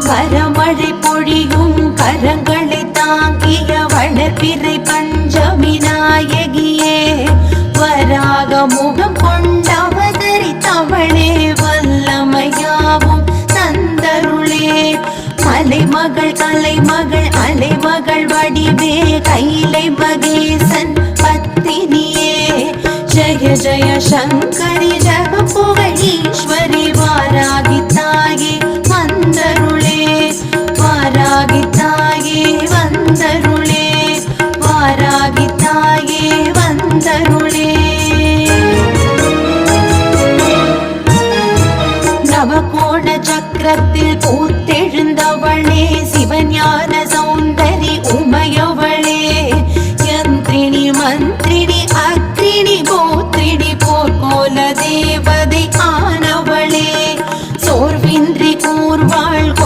வரமழை பொழியும் கரங்களை தாங்கிய வளர்பிறை பஞ்சமி நாயகியே வராக முகம் கொண்டவதரித்தவளே வல்லமையாவும் தந்தருளே மலைமகள் கலைமகள் அலைமகள் வடிவே கைலை மகேசன் பத்தினியே ஜய ஜய சங்கரி